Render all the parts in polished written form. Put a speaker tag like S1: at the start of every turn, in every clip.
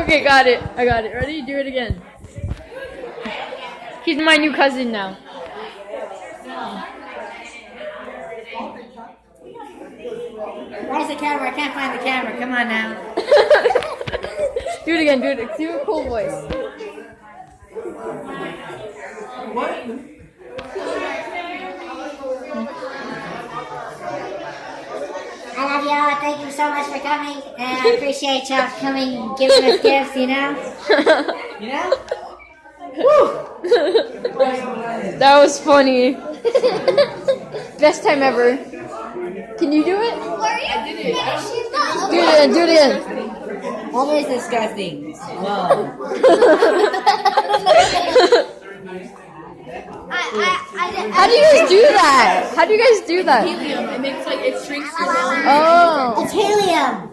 S1: Okay, got it. I got it. Ready? Do it again. He's my new cousin now.
S2: Where's the camera? I can't find the camera. Come on now.
S1: Do it again. Do it. Do a cool voice.
S2: I love y'all. Thank you so much for coming. And I appreciate y'all coming and giving us gifts, you know? You know?
S1: That was funny. Best time ever. Can you do it? Do it again. Do it again.
S2: Almost disgusting. Whoa.
S1: How do you guys do that? How do you guys do that?
S3: Helium. It makes like it shrinks.
S1: Oh.
S2: It's helium.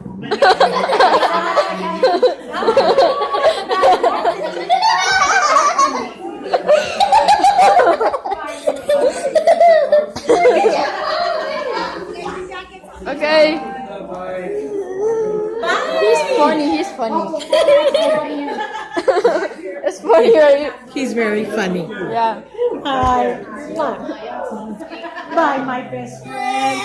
S1: Okay. He's funny. He's funny. It's funny, right?
S4: He's very funny.
S1: Yeah.
S4: Hi. Bye, my best friend.